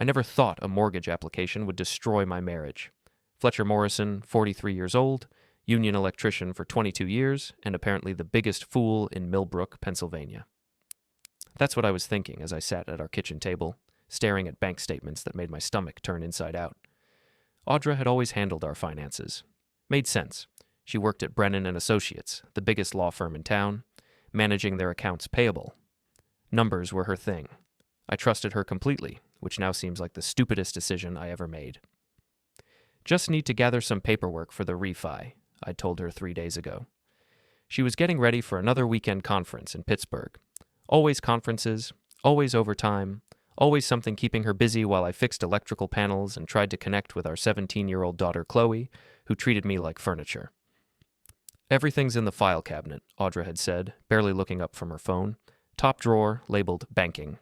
I never thought a mortgage application would destroy my marriage. Fletcher Morrison, 43 years old, union electrician for 22 years, and apparently the biggest fool in Millbrook, Pennsylvania. That's what I was thinking as I sat at our kitchen table, staring at bank statements that made my stomach turn inside out. Audra had always handled our finances. Made sense. She worked at Brennan and Associates, the biggest law firm in town, managing their accounts payable. Numbers were her thing. I trusted her completely, which now seems like the stupidest decision I ever made. Just need to gather some paperwork for the refi, I'd told her 3 days ago. She was getting ready for another weekend conference in Pittsburgh. Always conferences, always overtime, always something keeping her busy while I fixed electrical panels and tried to connect with our 17-year-old daughter Chloe, who treated me like furniture. Everything's in the file cabinet, Audra had said, barely looking up from her phone. Top drawer, labeled banking.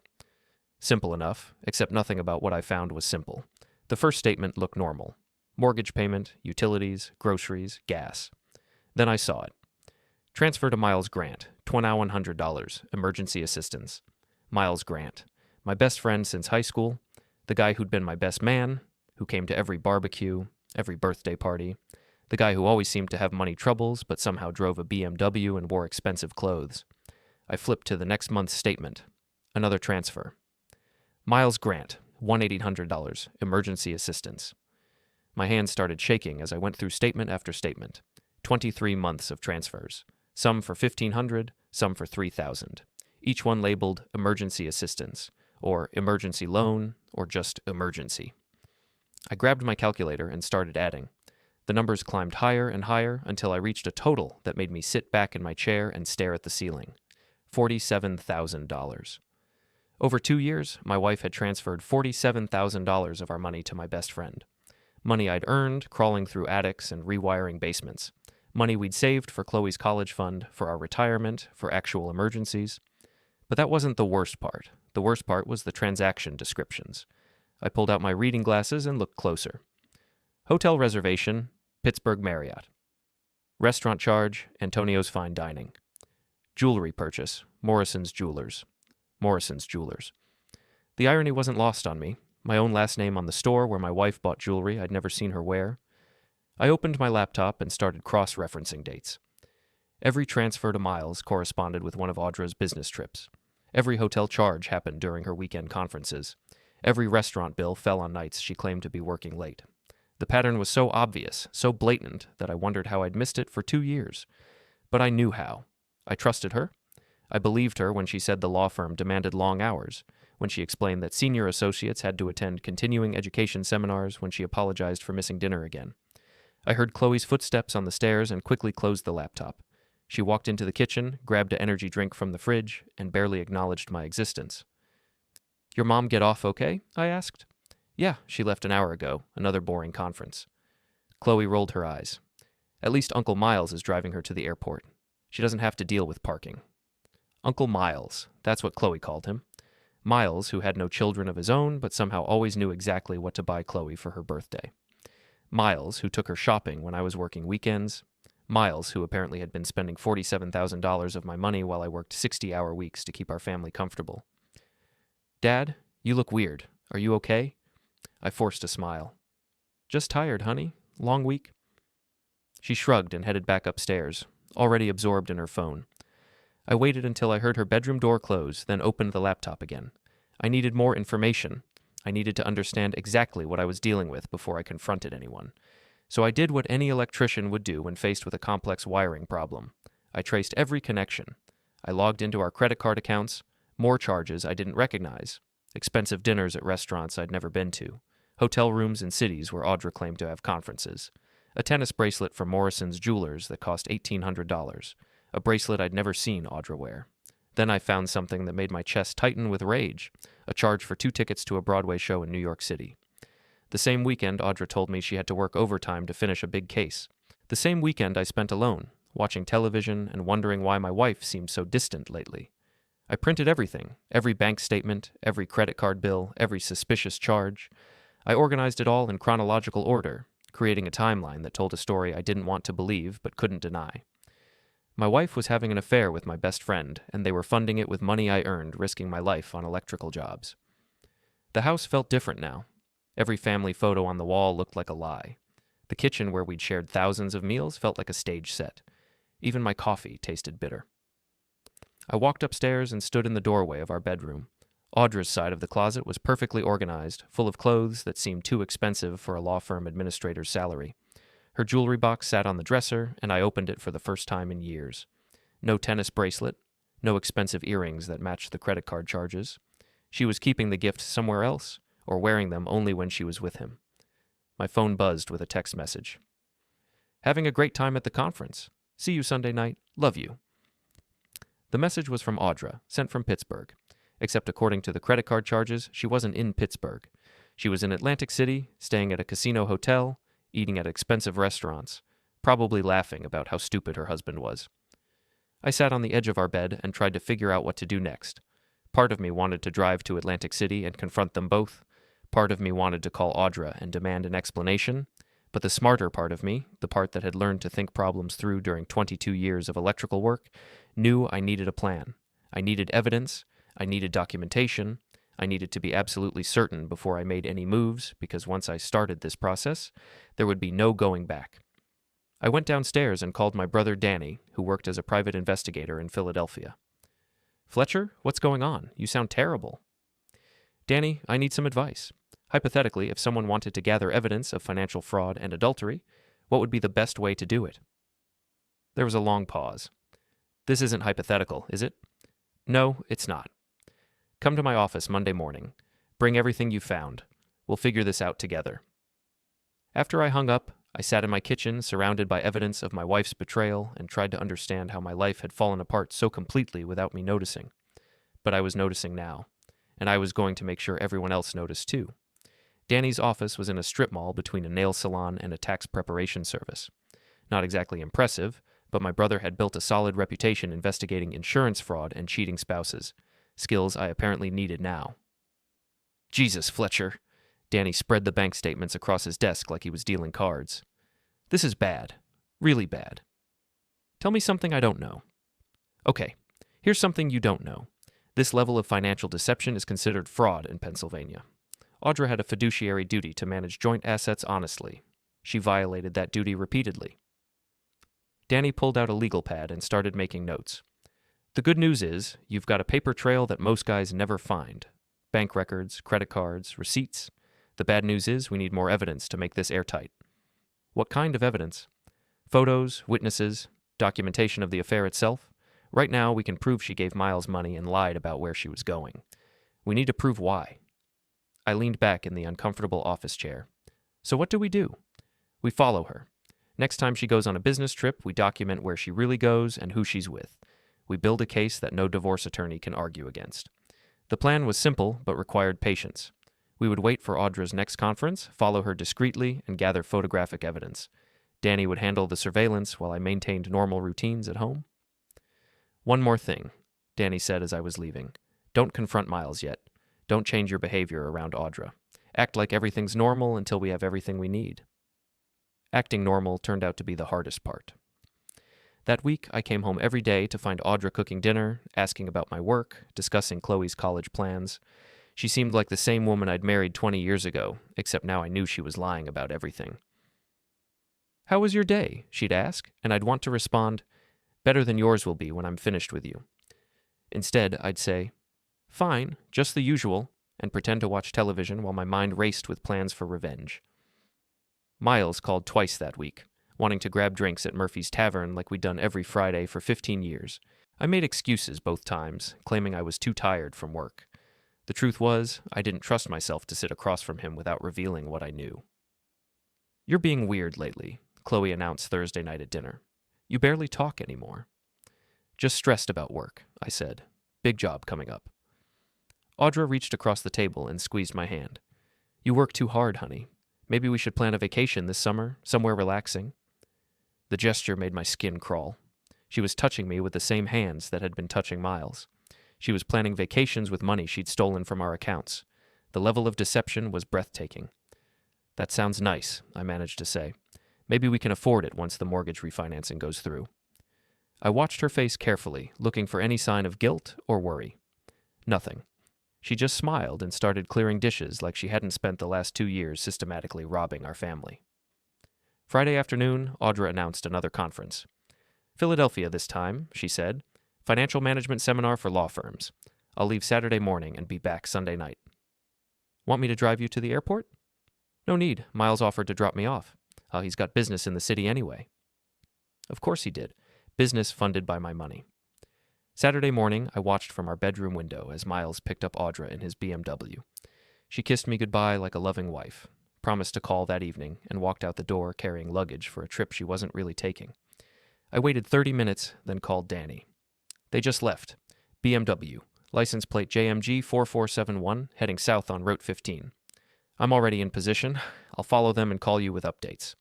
Simple enough, except nothing about what I found was simple. The first statement looked normal. Mortgage payment, utilities, groceries, gas. Then I saw it. Transfer to Miles Grant, $2,100, emergency assistance. Miles Grant, my best friend since high school, the guy who'd been my best man, who came to every barbecue, every birthday party, the guy who always seemed to have money troubles but somehow drove a BMW and wore expensive clothes. I flipped to the next month's statement. Another transfer. Miles Grant, $1,800, emergency assistance. My hands started shaking as I went through statement after statement. 23 months of transfers. Some for $1,500, some for $3,000. Each one labeled emergency assistance, or emergency loan, or just emergency. I grabbed my calculator and started adding. The numbers climbed higher and higher until I reached a total that made me sit back in my chair and stare at the ceiling. $47,000. Over 2 years, my wife had transferred $47,000 of our money to my best friend. Money I'd earned crawling through attics and rewiring basements. Money we'd saved for Chloe's college fund, for our retirement, for actual emergencies. But that wasn't the worst part. The worst part was the transaction descriptions. I pulled out my reading glasses and looked closer. Hotel reservation, Pittsburgh Marriott. Restaurant charge, Antonio's Fine Dining. Jewelry purchase, Morrison's Jewelers. Morrison's Jewelers. The irony wasn't lost on me. My own last name on the store where my wife bought jewelry I'd never seen her wear. I opened my laptop and started cross-referencing dates. Every transfer to Miles corresponded with one of Audra's business trips. Every hotel charge happened during her weekend conferences. Every restaurant bill fell on nights she claimed to be working late. The pattern was so obvious, so blatant, that I wondered how I'd missed it for 2 years. But I knew how. I trusted her. I believed her when she said the law firm demanded long hours, when she explained that senior associates had to attend continuing education seminars, when she apologized for missing dinner again. I heard Chloe's footsteps on the stairs and quickly closed the laptop. She walked into the kitchen, grabbed an energy drink from the fridge, and barely acknowledged my existence. "Your mom get off okay?" I asked. "Yeah, she left an hour ago, another boring conference." Chloe rolled her eyes. "At least Uncle Miles is driving her to the airport. She doesn't have to deal with parking." Uncle Miles, that's what Chloe called him. Miles, who had no children of his own, but somehow always knew exactly what to buy Chloe for her birthday. Miles, who took her shopping when I was working weekends. Miles, who apparently had been spending $47,000 of my money while I worked 60-hour weeks to keep our family comfortable. "Dad, you look weird. Are you okay?" I forced a smile. "Just tired, honey. Long week?" She shrugged and headed back upstairs, already absorbed in her phone. I waited until I heard her bedroom door close, then opened the laptop again. I needed more information. I needed to understand exactly what I was dealing with before I confronted anyone. So I did what any electrician would do when faced with a complex wiring problem. I traced every connection. I logged into our credit card accounts, more charges I didn't recognize, expensive dinners at restaurants I'd never been to, hotel rooms in cities where Audra claimed to have conferences, a tennis bracelet from Morrison's Jewelers that cost $1,800, a bracelet I'd never seen Audra wear. Then I found something that made my chest tighten with rage, a charge for 2 tickets to a Broadway show in New York City. The same weekend, Audra told me she had to work overtime to finish a big case. The same weekend I spent alone, watching television and wondering why my wife seemed so distant lately. I printed everything, every bank statement, every credit card bill, every suspicious charge. I organized it all in chronological order, creating a timeline that told a story I didn't want to believe but couldn't deny. My wife was having an affair with my best friend, and they were funding it with money I earned risking my life on electrical jobs. The house felt different now. Every family photo on the wall looked like a lie. The kitchen where we'd shared thousands of meals felt like a stage set. Even my coffee tasted bitter. I walked upstairs and stood in the doorway of our bedroom. Audra's side of the closet was perfectly organized, full of clothes that seemed too expensive for a law firm administrator's salary. Her jewelry box sat on the dresser, and I opened it for the first time in years. No tennis bracelet, no expensive earrings that matched the credit card charges. She was keeping the gift somewhere else, or wearing them only when she was with him. My phone buzzed with a text message. Having a great time at the conference. See you Sunday night. Love you. The message was from Audra, sent from Pittsburgh. Except according to the credit card charges, she wasn't in Pittsburgh. She was in Atlantic City, staying at a casino hotel, eating at expensive restaurants, probably laughing about how stupid her husband was. I sat on the edge of our bed and tried to figure out what to do next. Part of me wanted to drive to Atlantic City and confront them both. Part of me wanted to call Audra and demand an explanation. But the smarter part of me, the part that had learned to think problems through during 22 years of electrical work, knew I needed a plan. I needed evidence. I needed documentation. I needed to be absolutely certain before I made any moves, because once I started this process, there would be no going back. I went downstairs and called my brother Danny, who worked as a private investigator in Philadelphia. Fletcher, what's going on? You sound terrible. Danny, I need some advice. Hypothetically, if someone wanted to gather evidence of financial fraud and adultery, what would be the best way to do it? There was a long pause. This isn't hypothetical, is it? No, it's not. Come to my office Monday morning. Bring everything you found. We'll figure this out together. After I hung up, I sat in my kitchen surrounded by evidence of my wife's betrayal and tried to understand how my life had fallen apart so completely without me noticing. But I was noticing now, and I was going to make sure everyone else noticed too. Danny's office was in a strip mall between a nail salon and a tax preparation service. Not exactly impressive, but my brother had built a solid reputation investigating insurance fraud and cheating spouses, skills I apparently needed now. Jesus, Fletcher. Danny spread the bank statements across his desk like he was dealing cards. This is bad. Really bad. Tell me something I don't know. Okay, here's something you don't know. This level of financial deception is considered fraud in Pennsylvania. Audra had a fiduciary duty to manage joint assets honestly. She violated that duty repeatedly. Danny pulled out a legal pad and started making notes. The good news is, you've got a paper trail that most guys never find. Bank records, credit cards, receipts. The bad news is we need more evidence to make this airtight. What kind of evidence? Photos, witnesses, documentation of the affair itself? Right now, we can prove she gave Miles money and lied about where she was going. We need to prove why. I leaned back in the uncomfortable office chair. So what do? We follow her. Next time she goes on a business trip, we document where she really goes and who she's with. We build a case that no divorce attorney can argue against. The plan was simple, but required patience. We would wait for Audra's next conference, follow her discreetly, and gather photographic evidence. Danny would handle the surveillance while I maintained normal routines at home. One more thing, Danny said as I was leaving. Don't confront Miles yet. Don't change your behavior around Audra. Act like everything's normal until we have everything we need. Acting normal turned out to be the hardest part. That week, I came home every day to find Audra cooking dinner, asking about my work, discussing Chloe's college plans. She seemed like the same woman I'd married 20 years ago, except now I knew she was lying about everything. How was your day? She'd ask, and I'd want to respond, better than yours will be when I'm finished with you. Instead, I'd say, fine, just the usual, and pretend to watch television while my mind raced with plans for revenge. Miles called twice that week, wanting to grab drinks at Murphy's Tavern like we'd done every Friday for 15 years. I made excuses both times, claiming I was too tired from work. The truth was, I didn't trust myself to sit across from him without revealing what I knew. You're being weird lately, Chloe announced Thursday night at dinner. You barely talk anymore. Just stressed about work, I said. Big job coming up. Audra reached across the table and squeezed my hand. You work too hard, honey. Maybe we should plan a vacation this summer, somewhere relaxing. The gesture made my skin crawl. She was touching me with the same hands that had been touching Miles. She was planning vacations with money she'd stolen from our accounts. The level of deception was breathtaking. That sounds nice, I managed to say. Maybe we can afford it once the mortgage refinancing goes through. I watched her face carefully, looking for any sign of guilt or worry. Nothing. She just smiled and started clearing dishes like she hadn't spent the last 2 years systematically robbing our family. Friday afternoon, Audra announced another conference. Philadelphia this time, she said. Financial management seminar for law firms. I'll leave Saturday morning and be back Sunday night. Want me to drive you to the airport? No need. Miles offered to drop me off. He's got business in the city anyway. Of course he did. Business funded by my money. Saturday morning, I watched from our bedroom window as Miles picked up Audra in his BMW. She kissed me goodbye like a loving wife, promised to call that evening, and walked out the door carrying luggage for a trip she wasn't really taking. I waited 30 minutes, then called Danny. They just left. BMW, license plate JMG 4471, heading south on Route 15. I'm already in position. I'll follow them and call you with updates.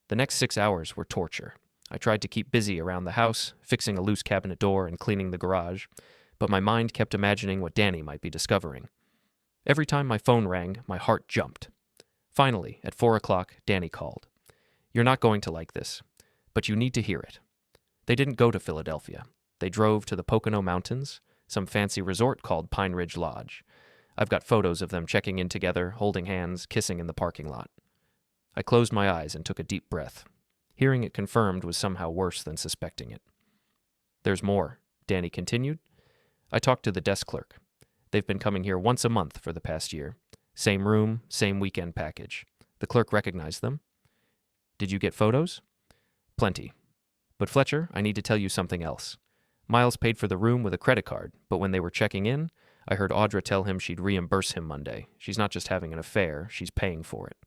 The next 6 hours were torture. I tried to keep busy around the house, fixing a loose cabinet door and cleaning the garage, but my mind kept imagining what Danny might be discovering. Every time my phone rang, my heart jumped. Finally, at 4 o'clock, Danny called. You're not going to like this, but you need to hear it. They didn't go to Philadelphia. They drove to the Pocono Mountains, some fancy resort called Pine Ridge Lodge. I've got photos of them checking in together, holding hands, kissing in the parking lot. I closed my eyes and took a deep breath. Hearing it confirmed was somehow worse than suspecting it. There's more, Danny continued. I talked to the desk clerk. They've been coming here once a month for the past year. Same room, same weekend package. The clerk recognized them. Did you get photos? Plenty. But Fletcher, I need to tell you something else. Miles paid for the room with a credit card, but when they were checking in, I heard Audra tell him she'd reimburse him Monday. She's not just having an affair, she's paying for it.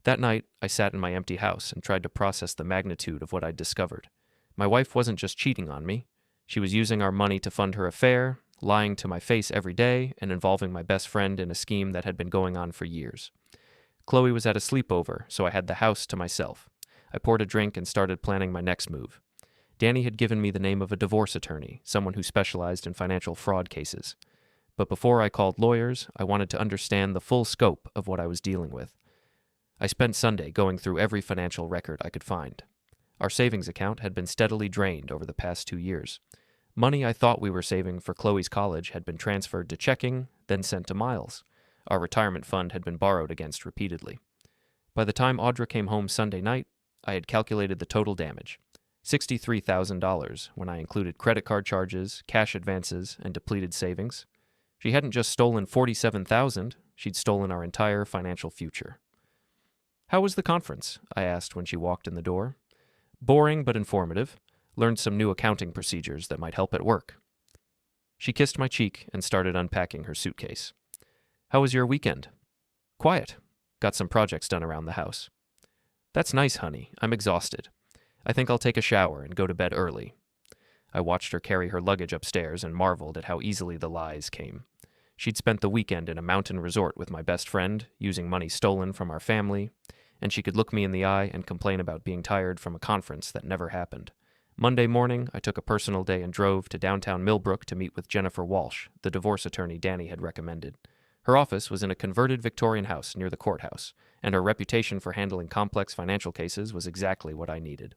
That night, I sat in my empty house and tried to process the magnitude of what I'd discovered. My wife wasn't just cheating on me. She was using our money to fund her affair, lying to my face every day, and involving my best friend in a scheme that had been going on for years. Chloe was at a sleepover, so I had the house to myself. I poured a drink and started planning my next move. Danny had given me the name of a divorce attorney, someone who specialized in financial fraud cases. But before I called lawyers, I wanted to understand the full scope of what I was dealing with. I spent Sunday going through every financial record I could find. Our savings account had been steadily drained over the past 2 years. Money I thought we were saving for Chloe's college had been transferred to checking, then sent to Miles. Our retirement fund had been borrowed against repeatedly. By the time Audra came home Sunday night, I had calculated the total damage. $63,000 when I included credit card charges, cash advances, and depleted savings. She hadn't just stolen $47,000, she'd stolen our entire financial future. How was the conference? I asked when she walked in the door. Boring but informative. Learned some new accounting procedures that might help at work. She kissed my cheek and started unpacking her suitcase. How was your weekend? Quiet. Got some projects done around the house. That's nice, honey. I'm exhausted. I think I'll take a shower and go to bed early. I watched her carry her luggage upstairs and marveled at how easily the lies came. She'd spent the weekend in a mountain resort with my best friend, using money stolen from our family, and she could look me in the eye and complain about being tired from a conference that never happened. Monday morning, I took a personal day and drove to downtown Millbrook to meet with Jennifer Walsh, the divorce attorney Danny had recommended. Her office was in a converted Victorian house near the courthouse, and her reputation for handling complex financial cases was exactly what I needed.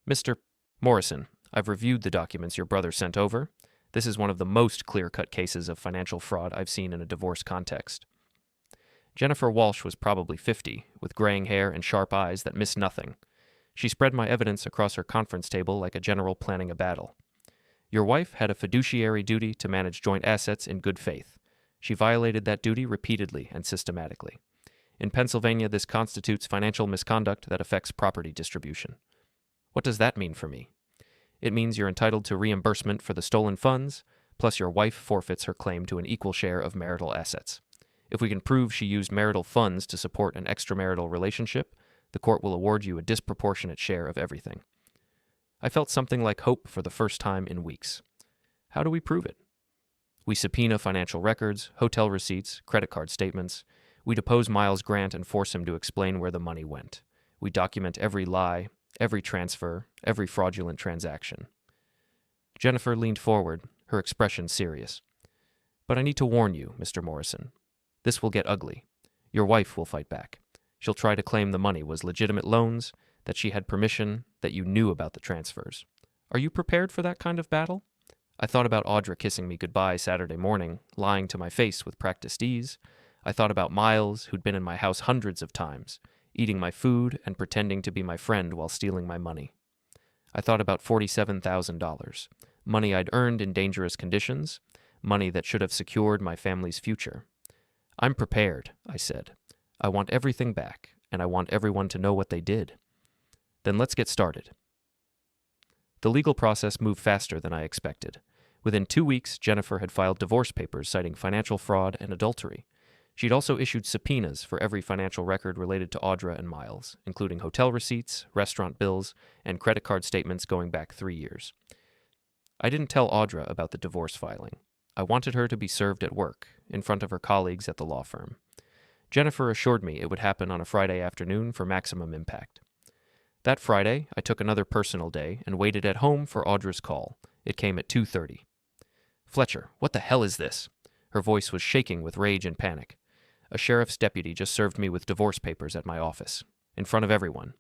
Mr. Morrison, I've reviewed the documents your brother sent over. This is one of the most clear-cut cases of financial fraud I've seen in a divorce context. Jennifer Walsh was probably 50, with graying hair and sharp eyes that missed nothing. She spread my evidence across her conference table like a general planning a battle. Your wife had a fiduciary duty to manage joint assets in good faith. She violated that duty repeatedly and systematically. In Pennsylvania, this constitutes financial misconduct that affects property distribution. What does that mean for me? It means you're entitled to reimbursement for the stolen funds, plus your wife forfeits her claim to an equal share of marital assets. If we can prove she used marital funds to support an extramarital relationship, the court will award you a disproportionate share of everything. I felt something like hope for the first time in weeks. How do we prove it? We subpoena financial records, hotel receipts, credit card statements. We depose Miles Grant and force him to explain where the money went. We document every lie, every transfer, every fraudulent transaction. Jennifer leaned forward, her expression serious. But I need to warn you, Mr. Morrison. This will get ugly. Your wife will fight back. She'll try to claim the money was legitimate loans, that she had permission, that you knew about the transfers. Are you prepared for that kind of battle? I thought about Audra kissing me goodbye Saturday morning, lying to my face with practiced ease. I thought about Miles, who'd been in my house hundreds of times, eating my food and pretending to be my friend while stealing my money. I thought about $47,000, money I'd earned in dangerous conditions, money that should have secured my family's future. I'm prepared, I said. I want everything back, and I want everyone to know what they did. Then let's get started. The legal process moved faster than I expected. Within 2 weeks, Jennifer had filed divorce papers citing financial fraud and adultery. She'd also issued subpoenas for every financial record related to Audra and Miles, including hotel receipts, restaurant bills, and credit card statements going back 3 years. I didn't tell Audra about the divorce filing. I wanted her to be served at work, in front of her colleagues at the law firm. Jennifer assured me it would happen on a Friday afternoon for maximum impact. That Friday, I took another personal day and waited at home for Audra's call. It came at 2:30. "Fletcher, what the hell is this?" Her voice was shaking with rage and panic. A sheriff's deputy just served me with divorce papers at my office, in front of everyone.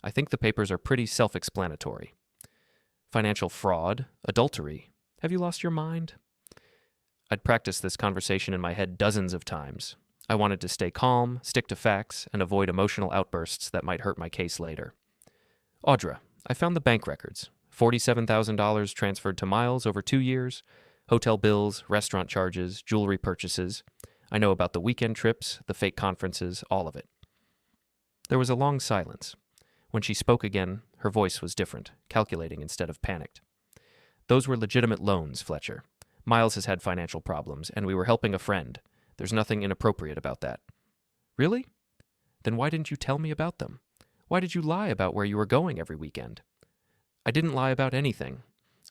I think the papers are pretty self-explanatory. Financial fraud, adultery. Have you lost your mind? I'd practiced this conversation in my head dozens of times. I wanted to stay calm, stick to facts, and avoid emotional outbursts that might hurt my case later. Audra, I found the bank records. $47,000 transferred to Miles over 2 years, hotel bills, restaurant charges, jewelry purchases. I know about the weekend trips, the fake conferences, all of it. There was a long silence. When she spoke again, her voice was different, calculating instead of panicked. Those were legitimate loans, Fletcher. Miles has had financial problems, and we were helping a friend. There's nothing inappropriate about that. Really? Then why didn't you tell me about them? Why did you lie about where you were going every weekend? I didn't lie about anything.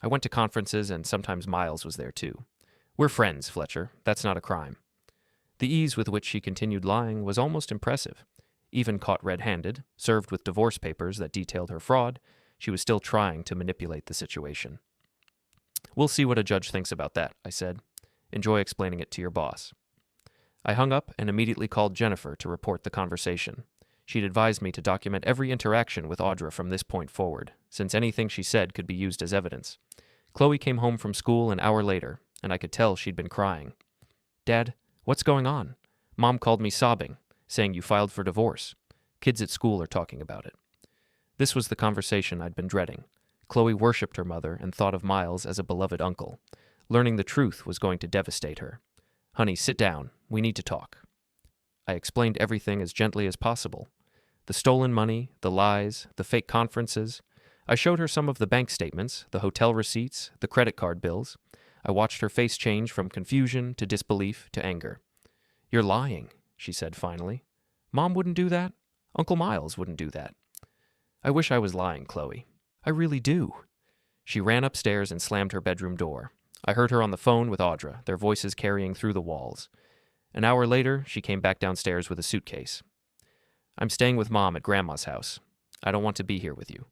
I went to conferences, and sometimes Miles was there too. We're friends, Fletcher. That's not a crime. The ease with which she continued lying was almost impressive. Even caught red-handed, served with divorce papers that detailed her fraud, she was still trying to manipulate the situation. We'll see what a judge thinks about that, I said. Enjoy explaining it to your boss. I hung up and immediately called Jennifer to report the conversation. She'd advised me to document every interaction with Audra from this point forward, since anything she said could be used as evidence. Chloe came home from school an hour later, and I could tell she'd been crying. "Dad, what's going on? Mom called me sobbing, saying you filed for divorce. Kids at school are talking about it." This was the conversation I'd been dreading. Chloe worshipped her mother and thought of Miles as a beloved uncle. Learning the truth was going to devastate her. "Honey, sit down. We need to talk." I explained everything as gently as possible. The stolen money, the lies, the fake conferences. I showed her some of the bank statements, the hotel receipts, the credit card bills. I watched her face change from confusion to disbelief to anger. "You're lying," she said finally. "Mom wouldn't do that. Uncle Miles wouldn't do that." "I wish I was lying, Chloe. I really do." She ran upstairs and slammed her bedroom door. I heard her on the phone with Audra, their voices carrying through the walls. An hour later, she came back downstairs with a suitcase. "I'm staying with Mom at Grandma's house. I don't want to be here with you."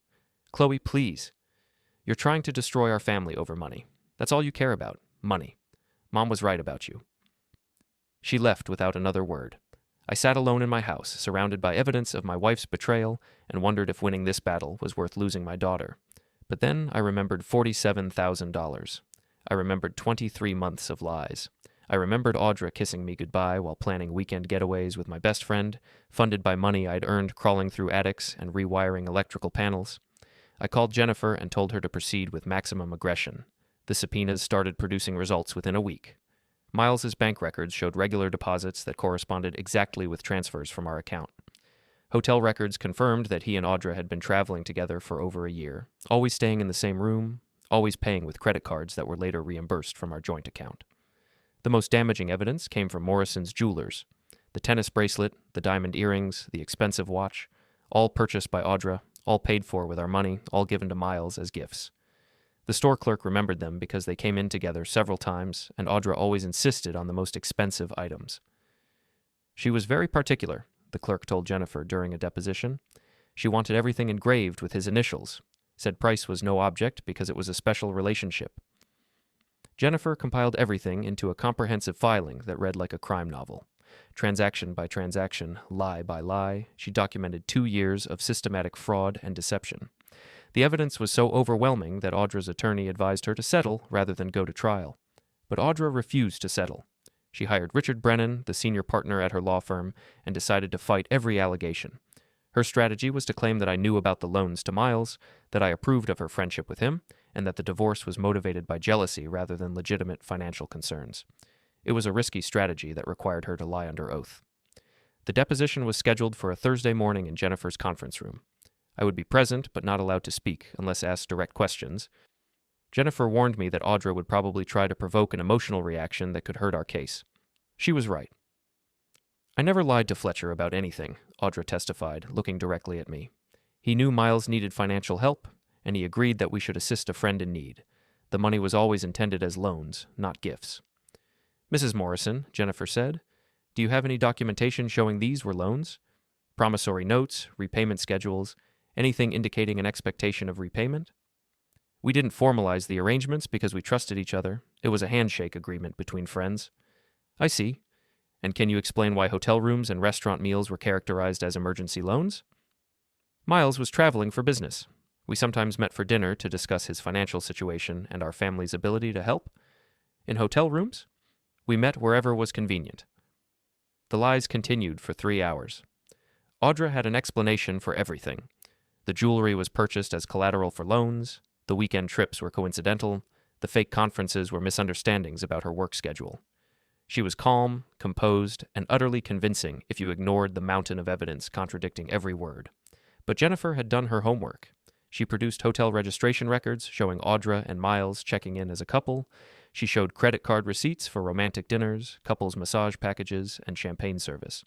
"Chloe, please. You're trying to destroy our family over money. That's all you care about, money. Mom was right about you." She left without another word. I sat alone in my house, surrounded by evidence of my wife's betrayal, and wondered if winning this battle was worth losing my daughter. But then I remembered $47,000. I remembered 23 months of lies. I remembered Audra kissing me goodbye while planning weekend getaways with my best friend, funded by money I'd earned crawling through attics and rewiring electrical panels. I called Jennifer and told her to proceed with maximum aggression. The subpoenas started producing results within a week. Miles's bank records showed regular deposits that corresponded exactly with transfers from our account. Hotel records confirmed that he and Audra had been traveling together for over a year, always staying in the same room, always paying with credit cards that were later reimbursed from our joint account. The most damaging evidence came from Morrison's jewelers. The tennis bracelet, the diamond earrings, the expensive watch, all purchased by Audra, all paid for with our money, all given to Miles as gifts. The store clerk remembered them because they came in together several times, and Audra always insisted on the most expensive items. She was very particular, the clerk told Jennifer during a deposition. She wanted everything engraved with his initials, said price was no object because it was a special relationship. Jennifer compiled everything into a comprehensive filing that read like a crime novel. Transaction by transaction, lie by lie, she documented 2 years of systematic fraud and deception. The evidence was so overwhelming that Audra's attorney advised her to settle rather than go to trial. But Audra refused to settle. She hired Richard Brennan, the senior partner at her law firm, and decided to fight every allegation. Her strategy was to claim that I knew about the loans to Miles, that I approved of her friendship with him, and that the divorce was motivated by jealousy rather than legitimate financial concerns. It was a risky strategy that required her to lie under oath. The deposition was scheduled for a Thursday morning in Jennifer's conference room. I would be present, but not allowed to speak unless asked direct questions. Jennifer warned me that Audra would probably try to provoke an emotional reaction that could hurt our case. She was right. I never lied to Fletcher about anything, Audra testified, looking directly at me. He knew Miles needed financial help, and he agreed that we should assist a friend in need. The money was always intended as loans, not gifts. Mrs. Morrison, Jennifer said, do you have any documentation showing these were loans? Promissory notes, repayment schedules, anything indicating an expectation of repayment? We didn't formalize the arrangements because we trusted each other. It was a handshake agreement between friends. I see. And can you explain why hotel rooms and restaurant meals were characterized as emergency loans? Miles was traveling for business. We sometimes met for dinner to discuss his financial situation and our family's ability to help. In hotel rooms? We met wherever was convenient. The lies continued for 3 hours. Audra had an explanation for everything. The jewelry was purchased as collateral for loans, the weekend trips were coincidental, the fake conferences were misunderstandings about her work schedule. She was calm, composed, and utterly convincing if you ignored the mountain of evidence contradicting every word. But Jennifer had done her homework. She produced hotel registration records showing Audra and Miles checking in as a couple. She showed credit card receipts for romantic dinners, couples massage packages, and champagne service.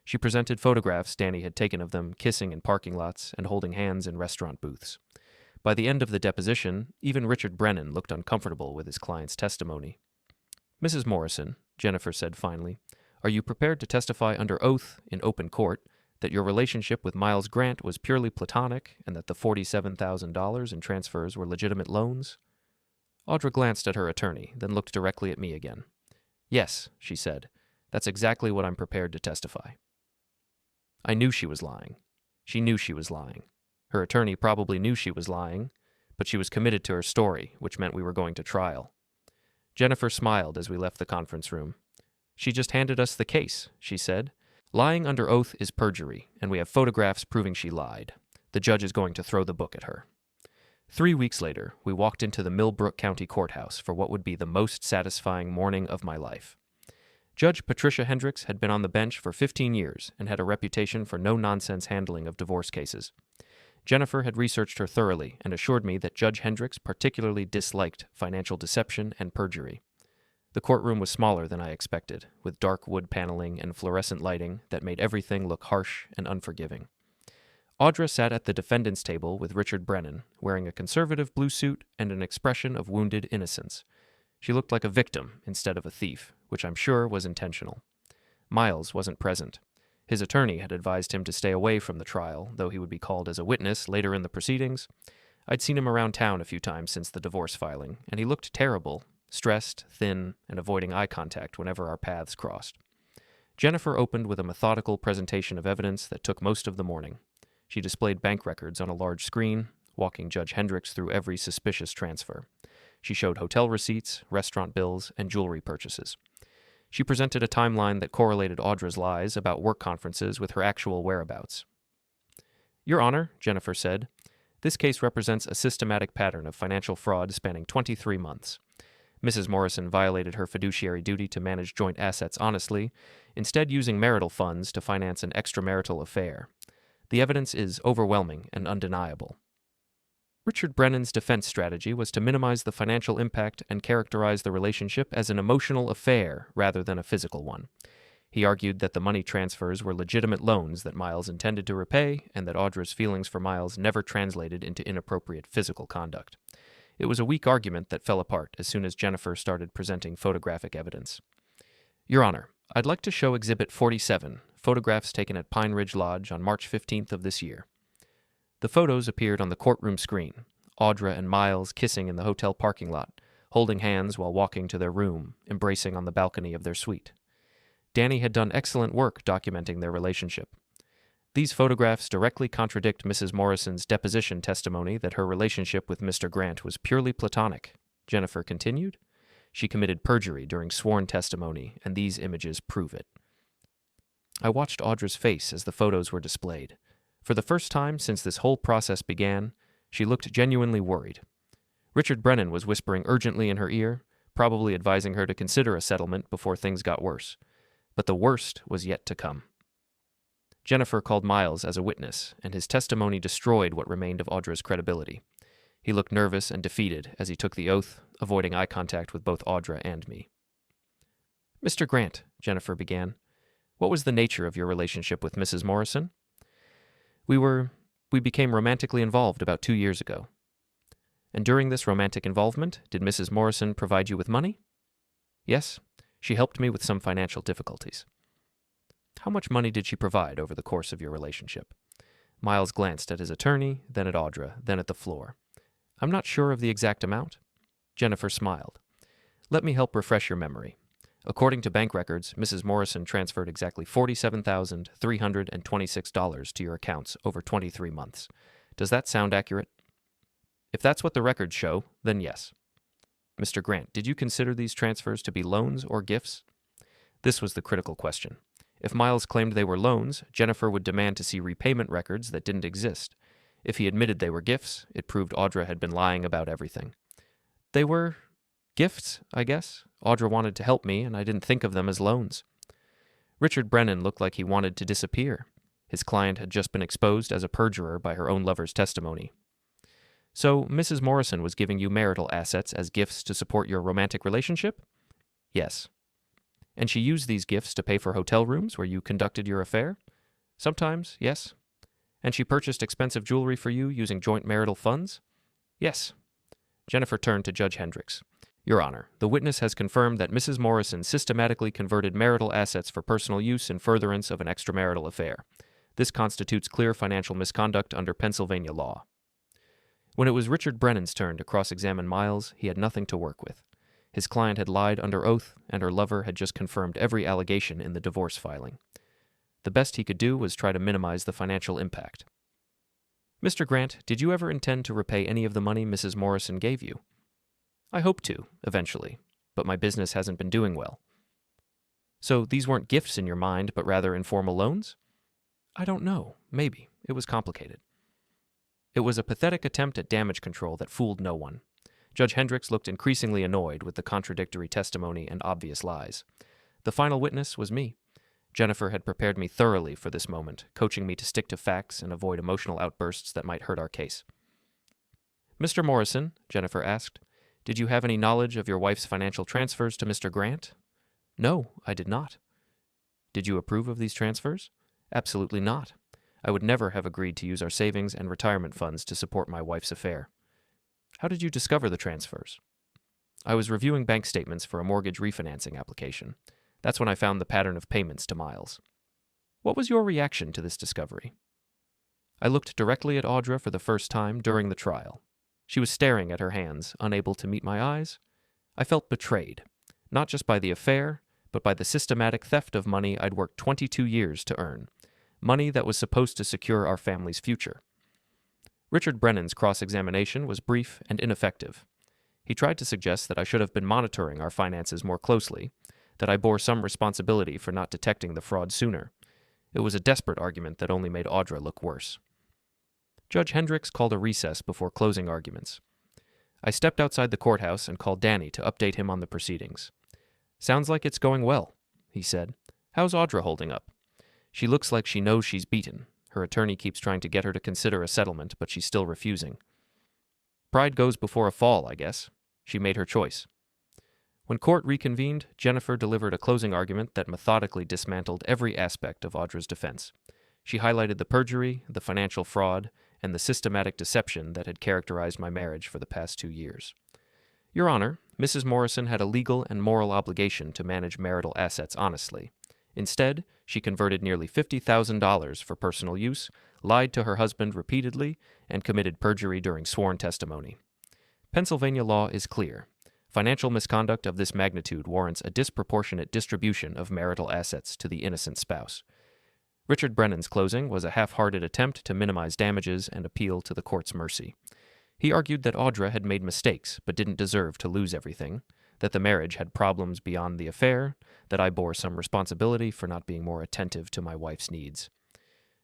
She presented photographs Danny had taken of them kissing in parking lots and holding hands in restaurant booths. By the end of the deposition, even Richard Brennan looked uncomfortable with his client's testimony. Mrs. Morrison, Jennifer said finally, are you prepared to testify under oath in open court that your relationship with Miles Grant was purely platonic and that the $47,000 in transfers were legitimate loans? Audra glanced at her attorney, then looked directly at me again. Yes, she said. That's exactly what I'm prepared to testify. I knew she was lying. She knew she was lying. Her attorney probably knew she was lying, but she was committed to her story, which meant we were going to trial. Jennifer smiled as we left the conference room. She just handed us the case, she said. Lying under oath is perjury, and we have photographs proving she lied. The judge is going to throw the book at her. 3 weeks later, we walked into the Millbrook County Courthouse for what would be the most satisfying morning of my life. Judge Patricia Hendricks had been on the bench for 15 years and had a reputation for no-nonsense handling of divorce cases. Jennifer had researched her thoroughly and assured me that Judge Hendricks particularly disliked financial deception and perjury. The courtroom was smaller than I expected, with dark wood paneling and fluorescent lighting that made everything look harsh and unforgiving. Audra sat at the defendant's table with Richard Brennan, wearing a conservative blue suit and an expression of wounded innocence. She looked like a victim instead of a thief, which I'm sure was intentional. Miles wasn't present. His attorney had advised him to stay away from the trial, though he would be called as a witness later in the proceedings. I'd seen him around town a few times since the divorce filing, and he looked terrible, stressed, thin, and avoiding eye contact whenever our paths crossed. Jennifer opened with a methodical presentation of evidence that took most of the morning. She displayed bank records on a large screen, walking Judge Hendricks through every suspicious transfer. She showed hotel receipts, restaurant bills, and jewelry purchases. She presented a timeline that correlated Audra's lies about work conferences with her actual whereabouts. Your Honor, Jennifer said, this case represents a systematic pattern of financial fraud spanning 23 months. Mrs. Morrison violated her fiduciary duty to manage joint assets honestly, instead using marital funds to finance an extramarital affair. The evidence is overwhelming and undeniable. Richard Brennan's defense strategy was to minimize the financial impact and characterize the relationship as an emotional affair rather than a physical one. He argued that the money transfers were legitimate loans that Miles intended to repay and that Audra's feelings for Miles never translated into inappropriate physical conduct. It was a weak argument that fell apart as soon as Jennifer started presenting photographic evidence. Your Honor, I'd like to show Exhibit 47, photographs taken at Pine Ridge Lodge on March 15th of this year. The photos appeared on the courtroom screen, Audra and Miles kissing in the hotel parking lot, holding hands while walking to their room, embracing on the balcony of their suite. Danny had done excellent work documenting their relationship. These photographs directly contradict Mrs. Morrison's deposition testimony that her relationship with Mr. Grant was purely platonic. Jennifer continued. She committed perjury during sworn testimony, and these images prove it. I watched Audra's face as the photos were displayed. For the first time since this whole process began, she looked genuinely worried. Richard Brennan was whispering urgently in her ear, probably advising her to consider a settlement before things got worse. But the worst was yet to come. Jennifer called Miles as a witness, and his testimony destroyed what remained of Audra's credibility. He looked nervous and defeated as he took the oath, avoiding eye contact with both Audra and me. "Mr. Grant," Jennifer began, "what was the nature of your relationship with Mrs. Morrison?" We became romantically involved about 2 years ago." "And during this romantic involvement, did Mrs. Morrison provide you with money?" "Yes, she helped me with some financial difficulties." "How much money did she provide over the course of your relationship?" Miles glanced at his attorney, then at Audra, then at the floor. "I'm not sure of the exact amount." Jennifer smiled. "Let me help refresh your memory. According to bank records, Mrs. Morrison transferred exactly $47,326 to your accounts over 23 months. Does that sound accurate?" "If that's what the records show, then yes." "Mr. Grant, did you consider these transfers to be loans or gifts?" This was the critical question. If Miles claimed they were loans, Jennifer would demand to see repayment records that didn't exist. If he admitted they were gifts, it proved Audra had been lying about everything. "They were gifts, I guess. Audra wanted to help me, and I didn't think of them as loans." Richard Brennan looked like he wanted to disappear. His client had just been exposed as a perjurer by her own lover's testimony. "So Mrs. Morrison was giving you marital assets as gifts to support your romantic relationship?" "Yes." "And she used these gifts to pay for hotel rooms where you conducted your affair?" "Sometimes, yes." "And she purchased expensive jewelry for you using joint marital funds?" "Yes." Jennifer turned to Judge Hendricks. "Your Honor, the witness has confirmed that Mrs. Morrison systematically converted marital assets for personal use in furtherance of an extramarital affair. This constitutes clear financial misconduct under Pennsylvania law." When it was Richard Brennan's turn to cross-examine Miles, he had nothing to work with. His client had lied under oath, and her lover had just confirmed every allegation in the divorce filing. The best he could do was try to minimize the financial impact. "Mr. Grant, did you ever intend to repay any of the money Mrs. Morrison gave you?" "I hope to, eventually, but my business hasn't been doing well." "So these weren't gifts in your mind, but rather informal loans?" "I don't know. Maybe. It was complicated." It was a pathetic attempt at damage control that fooled no one. Judge Hendricks looked increasingly annoyed with the contradictory testimony and obvious lies. The final witness was me. Jennifer had prepared me thoroughly for this moment, coaching me to stick to facts and avoid emotional outbursts that might hurt our case. "Mr. Morrison," Jennifer asked, "did you have any knowledge of your wife's financial transfers to Mr. Grant?" "No, I did not." "Did you approve of these transfers?" "Absolutely not. I would never have agreed to use our savings and retirement funds to support my wife's affair." "How did you discover the transfers?" "I was reviewing bank statements for a mortgage refinancing application. That's when I found the pattern of payments to Miles." "What was your reaction to this discovery?" I looked directly at Audra for the first time during the trial. She was staring at her hands, unable to meet my eyes. I felt betrayed, not just by the affair, but by the systematic theft of money I'd worked 22 years to earn, money that was supposed to secure our family's future. Richard Brennan's cross-examination was brief and ineffective. He tried to suggest that I should have been monitoring our finances more closely, that I bore some responsibility for not detecting the fraud sooner. It was a desperate argument that only made Audra look worse. Judge Hendricks called a recess before closing arguments. I stepped outside the courthouse and called Danny to update him on the proceedings. "Sounds like it's going well," he said. "How's Audra holding up?" "She looks like she knows she's beaten. Her attorney keeps trying to get her to consider a settlement, but she's still refusing." "Pride goes before a fall, I guess. She made her choice." When court reconvened, Jennifer delivered a closing argument that methodically dismantled every aspect of Audra's defense. She highlighted the perjury, the financial fraud, and the systematic deception that had characterized my marriage for the past 2 years. "Your Honor, Mrs. Morrison had a legal and moral obligation to manage marital assets honestly. Instead, she converted nearly $50,000 for personal use, lied to her husband repeatedly, and committed perjury during sworn testimony. Pennsylvania law is clear. Financial misconduct of this magnitude warrants a disproportionate distribution of marital assets to the innocent spouse." Richard Brennan's closing was a half-hearted attempt to minimize damages and appeal to the court's mercy. He argued that Audra had made mistakes but didn't deserve to lose everything, that the marriage had problems beyond the affair, that I bore some responsibility for not being more attentive to my wife's needs.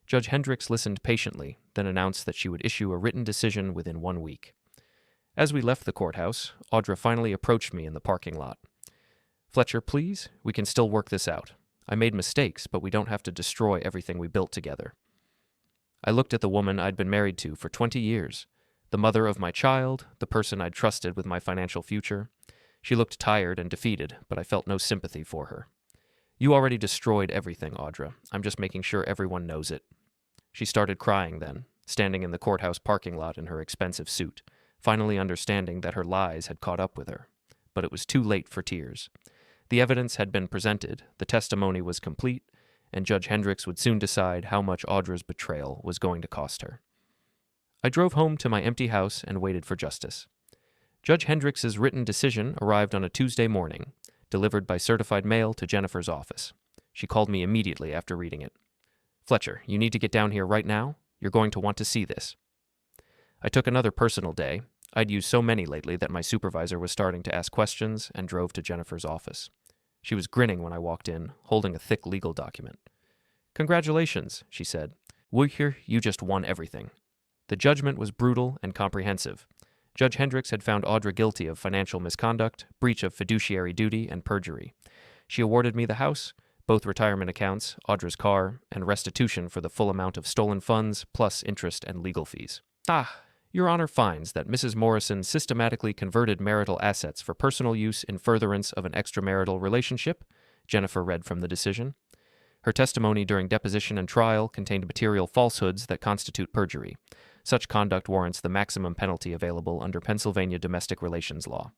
Judge Hendricks listened patiently, then announced that she would issue a written decision within 1 week. As we left the courthouse, Audra finally approached me in the parking lot. "Fletcher, please, we can still work this out. I made mistakes, but we don't have to destroy everything we built together." I looked at the woman I'd been married to for 20 years, the mother of my child, the person I'd trusted with my financial future. She looked tired and defeated, but I felt no sympathy for her. "You already destroyed everything, Audra. I'm just making sure everyone knows it." She started crying then, standing in the courthouse parking lot in her expensive suit, finally understanding that her lies had caught up with her. But it was too late for tears. The evidence had been presented, the testimony was complete, and Judge Hendricks would soon decide how much Audra's betrayal was going to cost her. I drove home to my empty house and waited for justice. Judge Hendricks's written decision arrived on a Tuesday morning, delivered by certified mail to Jennifer's office. She called me immediately after reading it. "Fletcher, you need to get down here right now. You're going to want to see this." I took another personal day. I'd used so many lately that my supervisor was starting to ask questions and drove to Jennifer's office. She was grinning when I walked in, holding a thick legal document. "Congratulations," she said. "We hear you just won everything." The judgment was brutal and comprehensive. Judge Hendricks had found Audra guilty of financial misconduct, breach of fiduciary duty, and perjury. She awarded me the house, both retirement accounts, Audra's car, and restitution for the full amount of stolen funds, plus interest and legal fees. Your Honor finds that Mrs. Morrison systematically converted marital assets for personal use in furtherance of an extramarital relationship, Jennifer read from the decision. Her testimony during deposition and trial contained material falsehoods that constitute perjury. Such conduct warrants the maximum penalty available under Pennsylvania domestic relations law.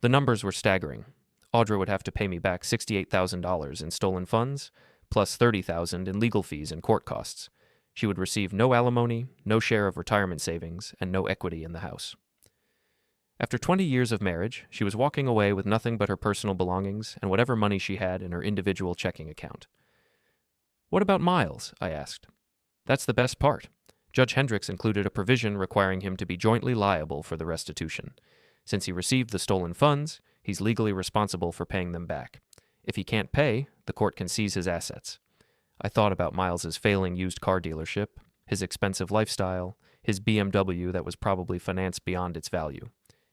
The numbers were staggering. Audra would have to pay me back $68,000 in stolen funds, plus $30,000 in legal fees and court costs. She would receive no alimony, no share of retirement savings, and no equity in the house. After 20 years of marriage, she was walking away with nothing but her personal belongings and whatever money she had in her individual checking account. "What about Miles?" I asked. "That's the best part. Judge Hendricks included a provision requiring him to be jointly liable for the restitution. Since he received the stolen funds, he's legally responsible for paying them back. If he can't pay, the court can seize his assets." I thought about Miles's failing used car dealership, his expensive lifestyle, his BMW that was probably financed beyond its value.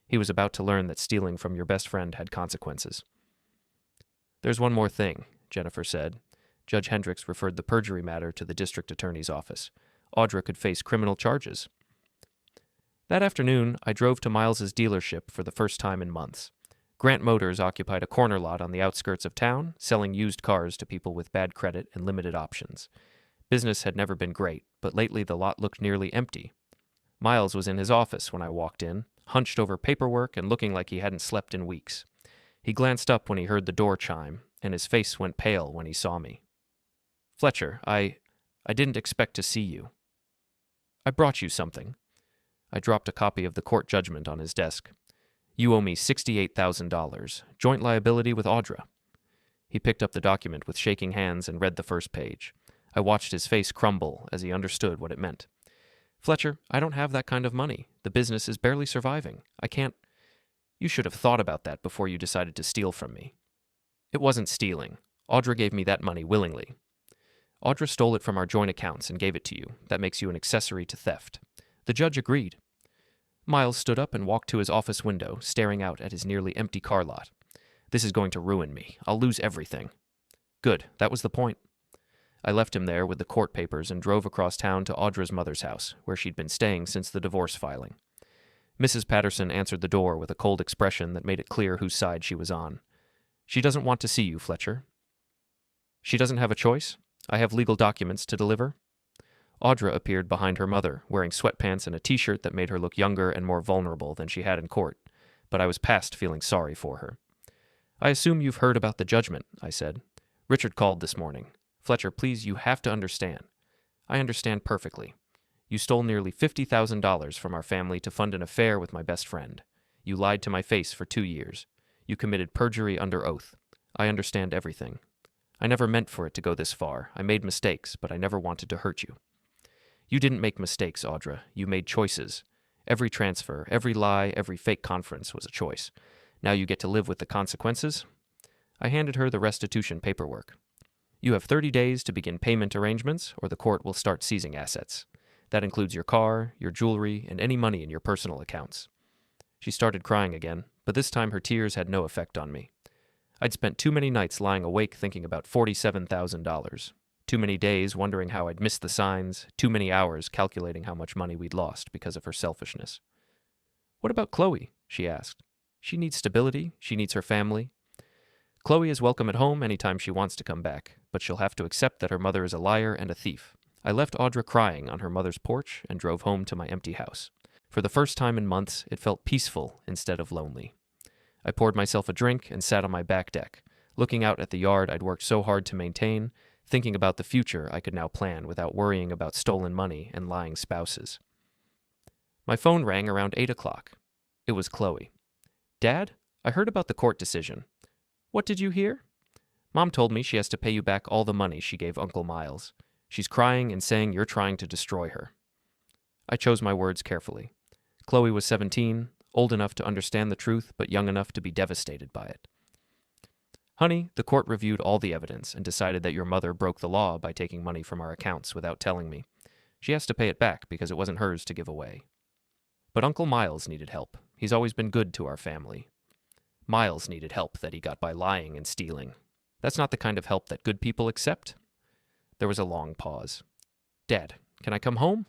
He was about to learn that stealing from your best friend had consequences. "There's one more thing," Jennifer said. Judge Hendricks referred the perjury matter to the district attorney's office. Audra could face criminal charges. That afternoon, I drove to Miles's dealership for the first time in months. Grant Motors occupied a corner lot on the outskirts of town, selling used cars to people with bad credit and limited options. Business had never been great, but lately the lot looked nearly empty. Miles was in his office when I walked in, hunched over paperwork and looking like he hadn't slept in weeks. He glanced up when he heard the door chime, and his face went pale when he saw me. "Fletcher, I didn't expect to see you." "I brought you something." I dropped a copy of the court judgment on his desk. "You owe me $68,000, joint liability with Audra." He picked up the document with shaking hands and read the first page. I watched his face crumble as he understood what it meant. "Fletcher, I don't have that kind of money. The business is barely surviving. I can't—" "You should have thought about that before you decided to steal from me." "It wasn't stealing. Audra gave me that money willingly." "Audra stole it from our joint accounts and gave it to you. That makes you an accessory to theft." The judge agreed. Miles stood up and walked to his office window, staring out at his nearly empty car lot. "This is going to ruin me. I'll lose everything." "Good. That was the point." I left him there with the court papers and drove across town to Audra's mother's house, where she'd been staying since the divorce filing. Mrs. Patterson answered the door with a cold expression that made it clear whose side she was on. "She doesn't want to see you, Fletcher." "She doesn't have a choice? I have legal documents to deliver." Audra appeared behind her mother, wearing sweatpants and a t-shirt that made her look younger and more vulnerable than she had in court, but I was past feeling sorry for her. "I assume you've heard about the judgment," I said. "Richard called this morning. Fletcher, please, you have to understand." "I understand perfectly. You stole nearly $50,000 from our family to fund an affair with my best friend. You lied to my face for 2 years. You committed perjury under oath. I understand everything." I never meant for it to go this far. I made mistakes, but I never wanted to hurt you. You didn't make mistakes, Audra. You made choices. Every transfer, every lie, every fake conference was a choice. Now you get to live with the consequences. I handed her the restitution paperwork. You have 30 days to begin payment arrangements, or the court will start seizing assets. That includes your car, your jewelry, and any money in your personal accounts. She started crying again, but this time her tears had no effect on me. I'd spent too many nights lying awake thinking about $47,000. Too many days wondering how I'd missed the signs, too many hours calculating how much money we'd lost because of her selfishness. What about Chloe? She asked. She needs stability, she needs her family. Chloe is welcome at home anytime she wants to come back, but she'll have to accept that her mother is a liar and a thief. I left Audra crying on her mother's porch and drove home to my empty house. For the first time in months, it felt peaceful instead of lonely. I poured myself a drink and sat on my back deck, looking out at the yard I'd worked so hard to maintain, thinking about the future I could now plan without worrying about stolen money and lying spouses. My phone rang around 8 o'clock. It was Chloe. Dad, I heard about the court decision. What did you hear? Mom told me she has to pay you back all the money she gave Uncle Miles. She's crying and saying you're trying to destroy her. I chose my words carefully. Chloe was 17, old enough to understand the truth, but young enough to be devastated by it. Honey, the court reviewed all the evidence and decided that your mother broke the law by taking money from our accounts without telling me. She has to pay it back because it wasn't hers to give away. But Uncle Miles needed help. He's always been good to our family. Miles needed help that he got by lying and stealing. That's not the kind of help that good people accept. There was a long pause. Dad, can I come home?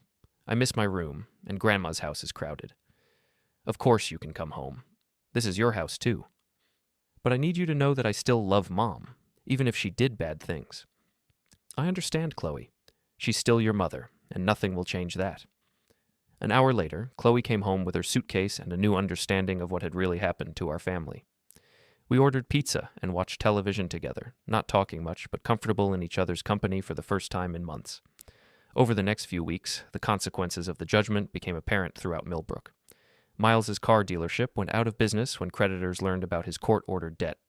I miss my room, and Grandma's house is crowded. Of course you can come home. This is your house, too. But I need you to know that I still love Mom, even if she did bad things. I understand, Chloe. She's still your mother, and nothing will change that. An hour later, Chloe came home with her suitcase and a new understanding of what had really happened to our family. We ordered pizza and watched television together, not talking much, but comfortable in each other's company for the first time in months. Over the next few weeks, the consequences of the judgment became apparent throughout Millbrook. Miles's car dealership went out of business when creditors learned about his court-ordered debt.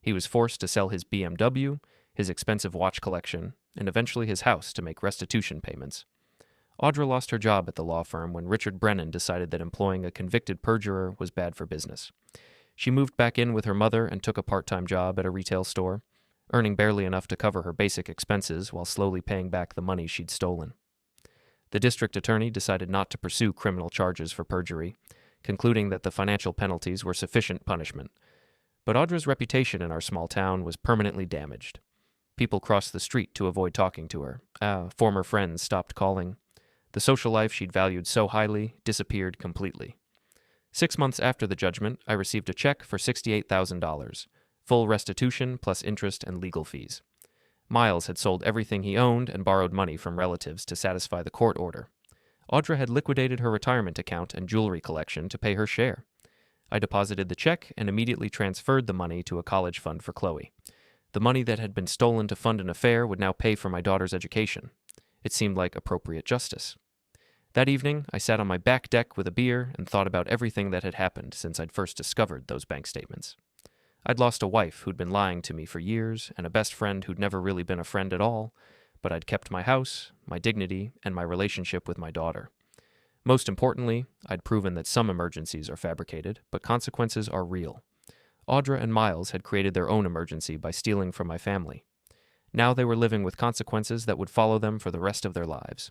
He was forced to sell his BMW, his expensive watch collection, and eventually his house to make restitution payments. Audra lost her job at the law firm when Richard Brennan decided that employing a convicted perjurer was bad for business. She moved back in with her mother and took a part-time job at a retail store, earning barely enough to cover her basic expenses while slowly paying back the money she'd stolen. The district attorney decided not to pursue criminal charges for perjury, concluding that the financial penalties were sufficient punishment. But Audra's reputation in our small town was permanently damaged. People crossed the street to avoid talking to her. Former friends stopped calling. The social life she'd valued so highly disappeared completely. 6 months after the judgment, I received a check for $68,000, full restitution plus interest and legal fees. Miles had sold everything he owned and borrowed money from relatives to satisfy the court order. Audra had liquidated her retirement account and jewelry collection to pay her share. I deposited the check and immediately transferred the money to a college fund for Chloe. The money that had been stolen to fund an affair would now pay for my daughter's education. It seemed like appropriate justice. That evening, I sat on my back deck with a beer and thought about everything that had happened since I'd first discovered those bank statements. I'd lost a wife who'd been lying to me for years and a best friend who'd never really been a friend at all, but I'd kept my house, my dignity, and my relationship with my daughter. Most importantly, I'd proven that some emergencies are fabricated, but consequences are real. Audra and Miles had created their own emergency by stealing from my family. Now they were living with consequences that would follow them for the rest of their lives.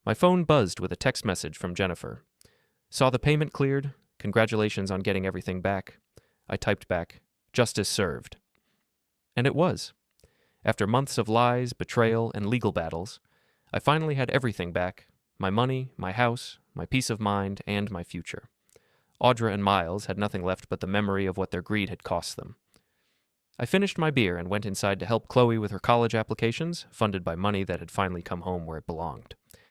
My phone buzzed with a text message from Jennifer. Saw the payment cleared. Congratulations on getting everything back. I typed back, justice served. And it was. After months of lies, betrayal, and legal battles, I finally had everything back. My money, my house, my peace of mind, and my future. Audra and Miles had nothing left but the memory of what their greed had cost them. I finished my beer and went inside to help Chloe with her college applications, funded by money that had finally come home where it belonged.